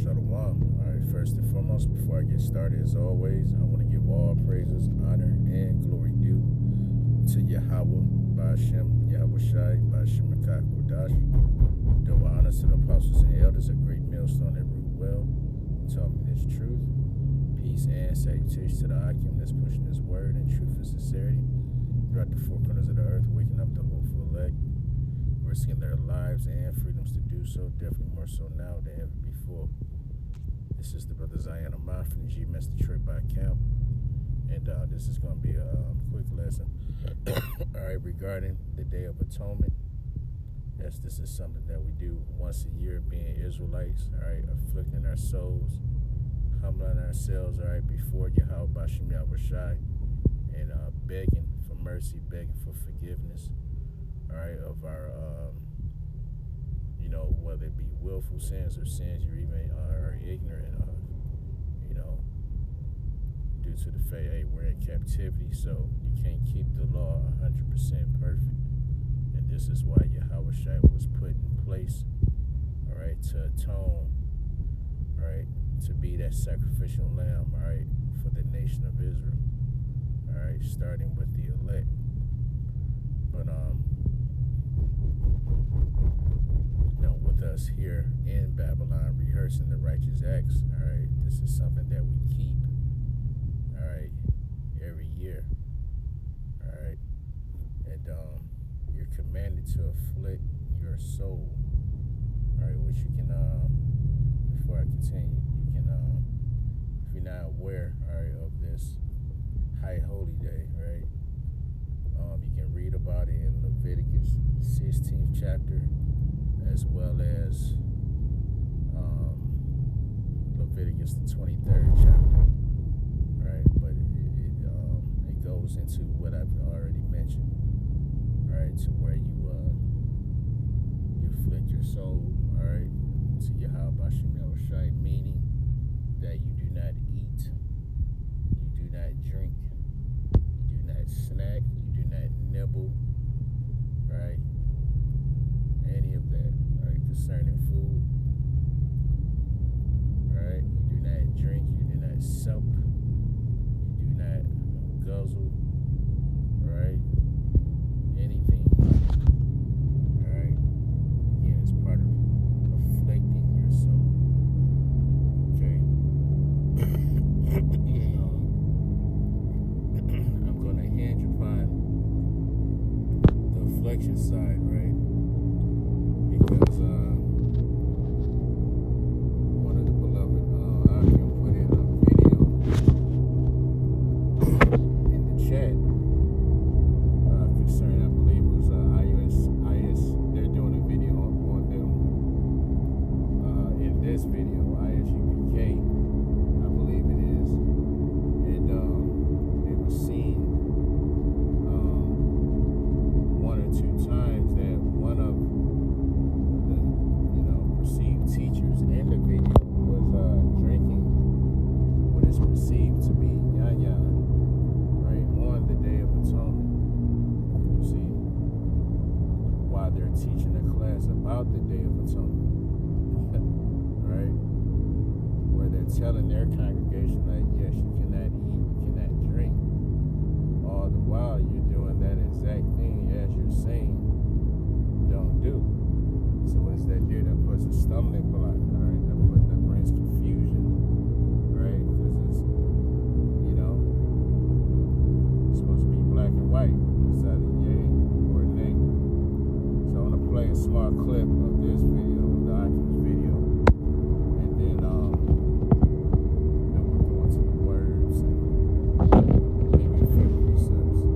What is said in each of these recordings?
Shalom. All right, first and foremost, before I get started, as always, I want to give all praises, honor, and glory due to Yahweh, Ba'ashem, Yahweh Shai, Ba'ashem Akak Kodash. Double honors to the apostles and elders, a great millstone that ruled well, taught me this truth. Peace and salutations to the Akim that's pushing this word in truth and sincerity throughout the four corners of the earth, waking up the hopeful elect, risking their lives and freedoms to do so, definitely more so now than ever before. This is the brother Atonement from the GMS Detroit by Camp, and this is going to be a quick lesson all right, regarding the Day of Atonement. Yes, this is something that we do once a year, being Israelites, all right, afflicting our souls, humbling ourselves, all right, before Yahweh Ba'ashem Yahweh Shai, and begging for mercy, begging for forgiveness, all right, of our, whether it be willful sins or sins you even are ignorant of, due to the fact, hey, we're in captivity, so you can't keep the law 100% perfect. And this is why Yahweh Shai was put in place, all right, to atone, all right, to be that sacrificial lamb, all right, for the nation of Israel, all right, starting with the elect. But, with us here in Babylon rehearsing the righteous acts, all right, this is something that we keep, all right, every year, all right, and you're commanded to afflict your soul, all right, which you can, before I continue, you can, if you're not aware, all right, of this high holy day, right, you can read about it in Leviticus 16th chapter, as well as Leviticus the 23rd chapter, right? But it goes into what I've already mentioned, right? To where you afflict your soul, all right, to Yahweh Ba'ashem Yahweh Shai, meaning that you do not eat, you do not drink, you do not snack, you do not nibble, right? Any of that, right, concerning food, right? You do not drink, you do not sup, you do not guzzle, right? Anything, right? Again, it's part of afflicting your soul, okay? I'm going to hinge upon the affliction side, right? Because one of the beloved Akim put in a video in the chat concerning, I believe it was IS. They're doing a video on them. In this video, ISUPK, I believe it is, and it was seen one or two times that one of perceived teachers in the video was drinking what is perceived to be yan, right, on the Day of Atonement. You see, while they're teaching a class about the Day of Atonement, right, where they're telling their congregation, like, yes, you cannot eat, you cannot drink, all the while you're doing that exact thing as you're saying don't do. So what does that do? That puts a stumbling block, all right? That brings confusion, right? Because it's, it's supposed to be black and white. It's either yay or nay. So I want to play a small clip of this video, the Akim's video, and then, we'll go into the words and maybe a few precepts.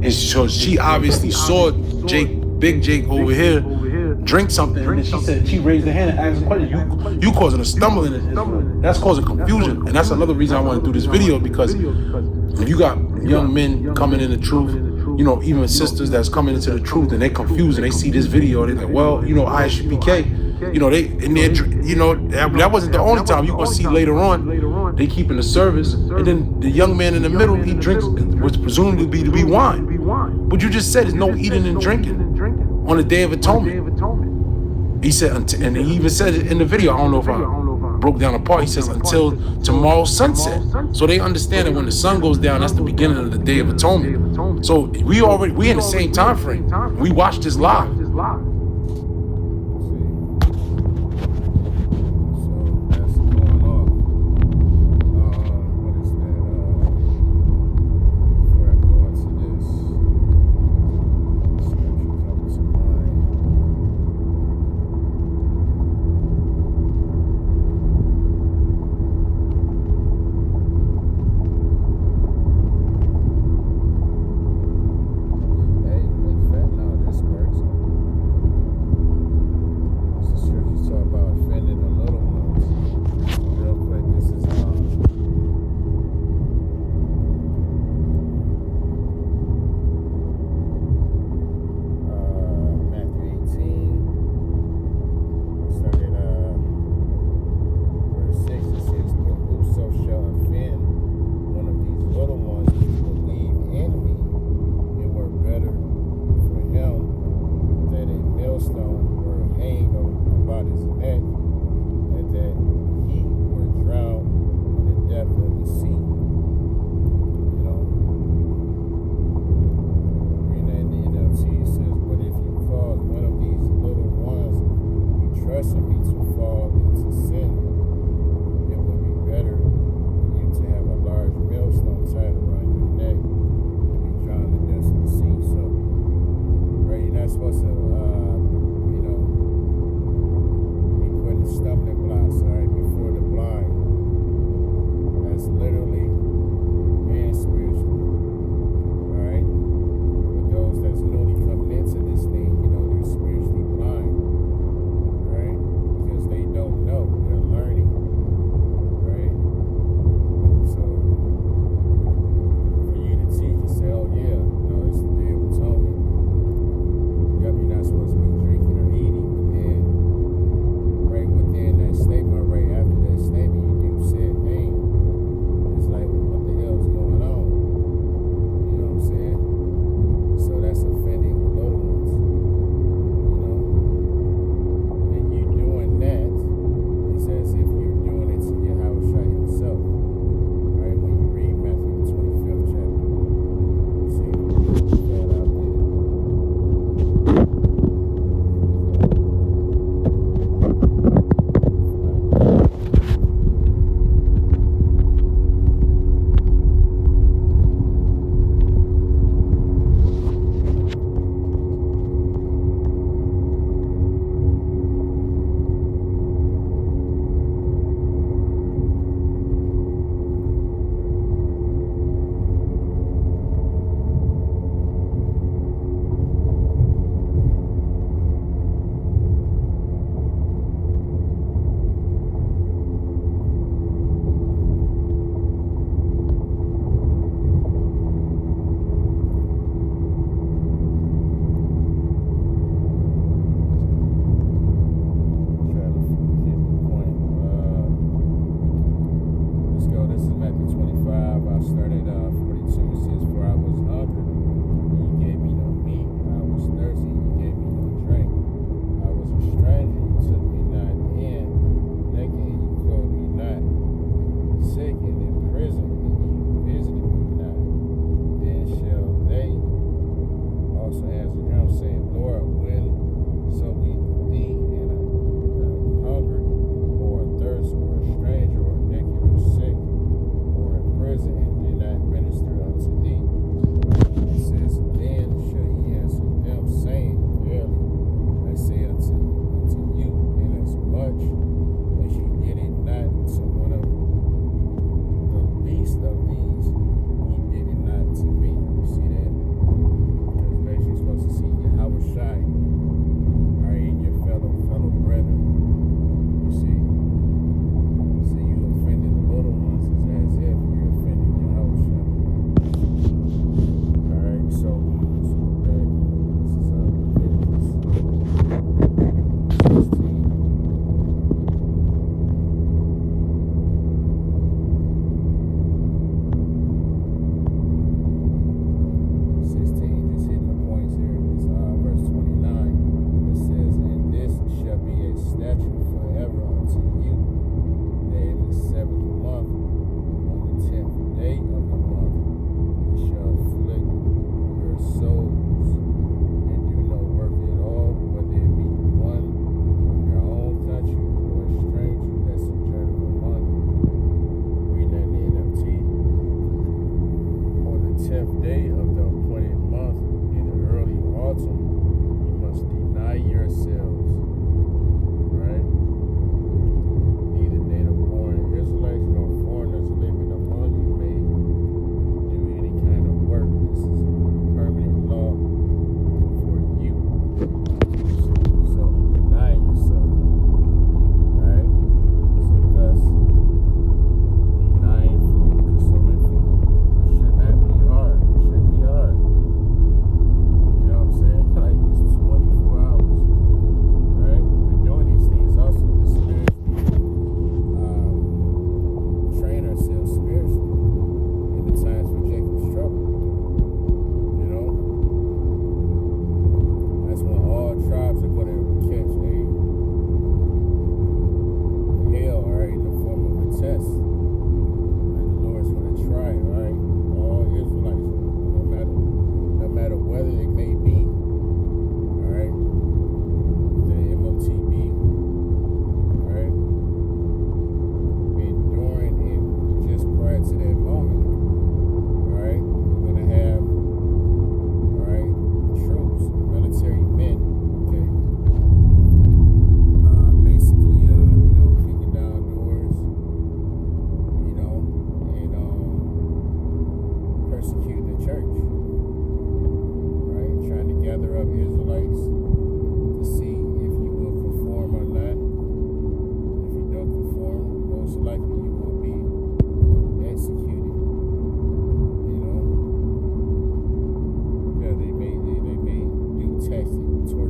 And so she obviously saw Big Jake over here drink something, and then she said, she raised her hand and asked a question. You causing a stumbling, that's causing confusion, and that's another reason I want to do this video, because if you got young men coming in the truth, even sisters that's coming into the truth, and they confused and they see this video, they're like, well, ISUPK, that wasn't the only time. You gonna see later on, they keeping the service, and then the young man in the middle, he drinks what's presumably to be wine. What you just said is no eating and drinking on the Day of Atonement. He said, and he even said it in the video. I don't know if I broke down the part. He says, until tomorrow sunset. So they understand that when the sun goes down, that's the beginning of the Day of Atonement. So we in the same time frame. We watched this live.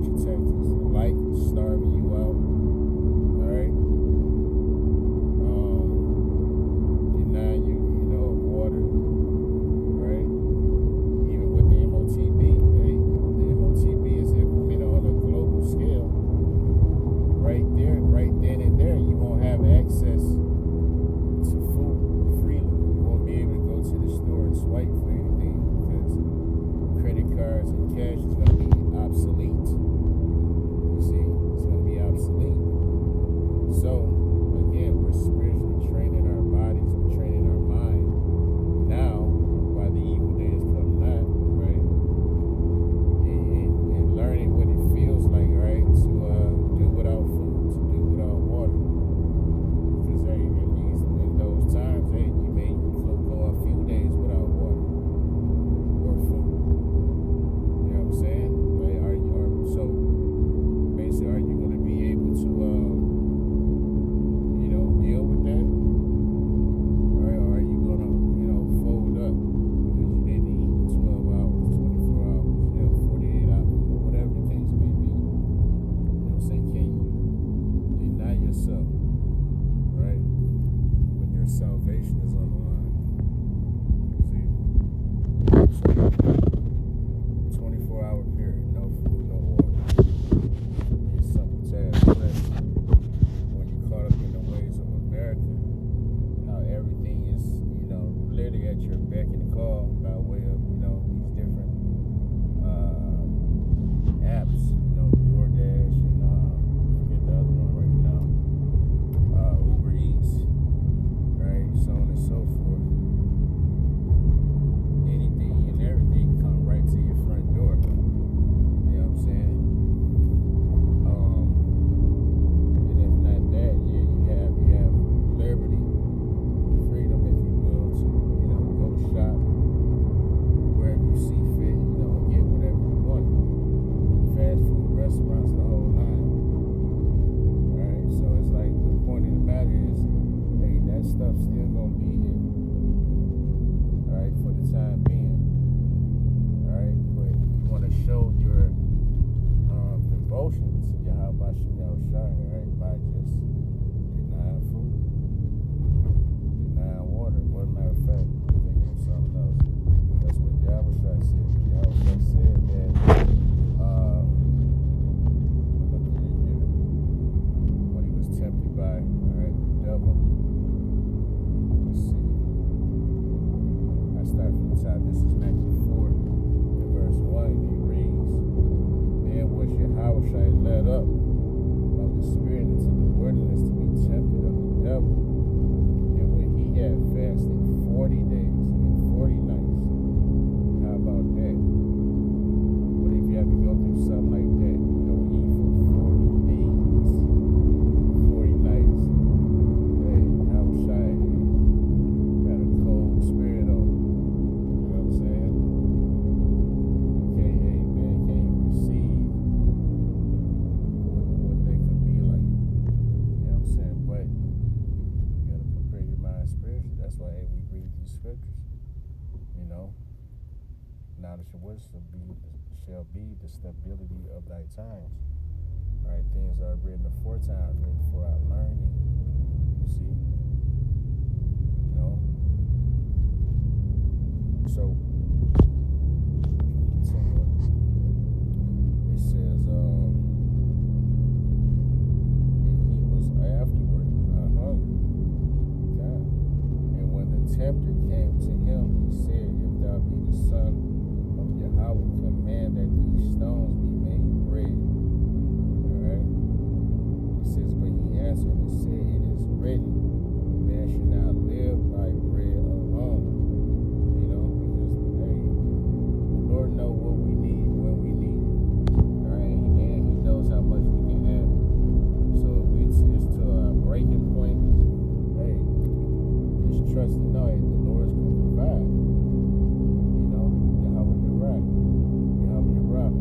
torture tactics, like starving you out, all right? Denying you, of water, right? Even with the MOTB, hey, the MOTB is implemented on a global scale. Right there, right then and there, you won't have access to food freely. You won't be able to go to the store and swipe for anything because credit cards and cash is going to be obsolete. You see, it's going to be obsolete. So, again, we're spiritually training our bodies, we're training our mind. Now, while the evil days come not, right? And learning what it feels like, right? To do without food, to do without water. Because, hey, in those times, hey, you may go a few days without water or food. You know what I'm saying? Like, so basically, are you going to be able to, deal with that? Or are you going to, fold up because you didn't eat in 12 hours, 24 hours, 48 hours, or whatever the case may be? You know what I'm saying? Can you deny yourself, right? When your salvation is on the line. See? So, 24-hour period, no food, no water. It's simple task, when you're caught up in the ways of America, how everything is, literally at your beck and call by way of, these different apps, DoorDash and forget the other one right now, Uber Eats, right, so on and so forth. Anything and everything come right to your front door. You know what I'm saying? And if not that, yeah, you have liberty, freedom, if you will, to go shop wherever you see fit, and get whatever you want. Fast food restaurants, the whole nine. Right? So it's like the point of the matter is, hey, that stuff's still gonna be here. Alright, for the time being. Alright, but you wanna show your devotion to Yahweh Shem Yahushai, right, by just denying food, denying water. As a matter of fact, I'm thinking of something else. That's what Yahushai said. Yahushai said that, look at it here, when he was tempted by, the devil. Let's see. I start from the top. This is Matthew 4, in verse 1. He reads, "Then was Yahushai led up of the Spirit into the wilderness to be tempted of the devil. And when he had fasted 40 days and 40 nights," how about that? But if you have to go through something like that, eat for 40 days, 40 nights, hey, Yahushai got a cold spirit on him. You know what I'm saying? Can't you receive what they could be like? You know what I'm saying? But you gotta prepare your mind spiritually. That's why we read these scriptures. Knowledge of wisdom shall be the stability of thy times. Right? Things are written aforetime, written for our learning. You see? So, continuing, it says, and he was afterward hungry. God. And when the tempter came to him, he said, "If thou be the Son of Yahweh, command that these stones be made bread." Alright? It says, but he answered and said, "It is written, man should not live by bread alone." Because, hey, the Lord knows what we need when we need it. Alright? And he knows how much we can have. So if it's to a breaking point, hey, just trust and know the Lord's going to provide. Yahweh Yerah. Yahweh Yerah.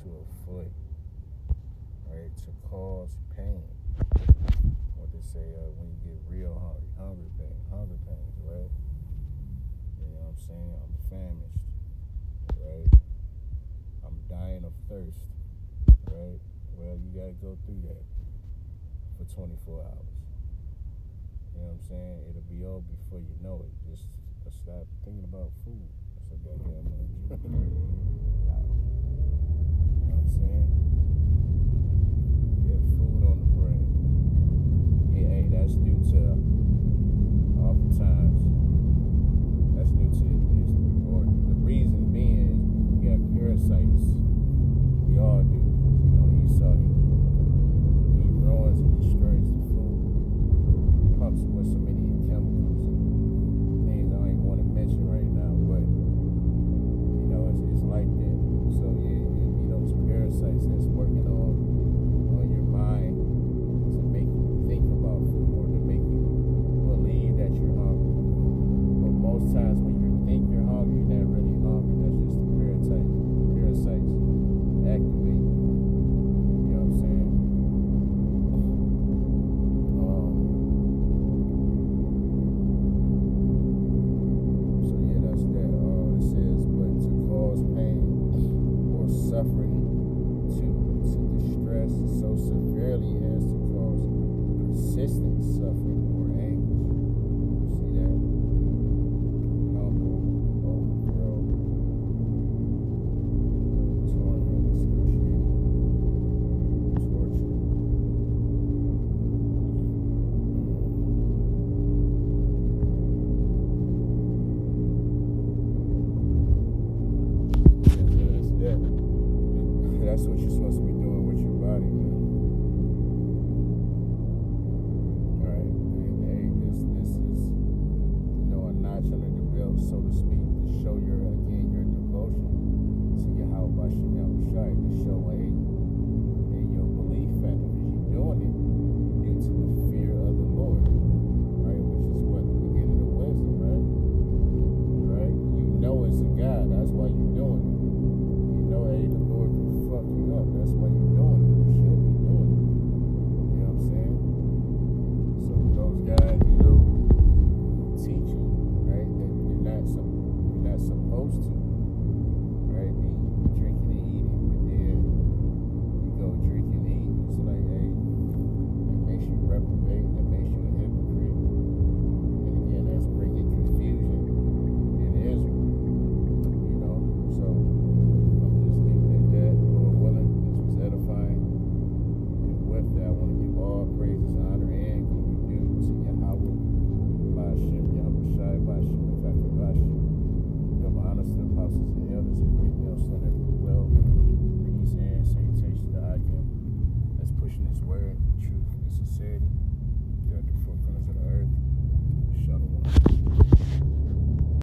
to afflict, right? To cause pain. What they say when you get real hungry, hunger pains, right? You know what I'm saying? I'm famished, right? I'm dying of thirst, right? Well, you gotta go through that for 24 hours. You know what I'm saying? It'll be over before you know it. Just stop thinking about food. So goddamn much. You know what I'm saying? Get food on the brain. Yeah, hey, that's due to oftentimes. That's due to or the reason being is you got parasites. We all do. You know, he ruins and destroys the food. Pumps it with so many chemicals and things I don't even want to mention right now, but you know, it's like that. So yeah, it be those parasites that's working on your mind to make you think about food or to make you believe that you're hungry. But most times when you think you're hungry, you're not really hungry. That's just the parasites activate. You know what I'm saying? So yeah, that's that. It says, but to cause pain or suffering to distress so severely as to cause persistent suffering or anguish. See that? Humble, overthrow, torment, excruciating, torture. That's that. That's what you're supposed to be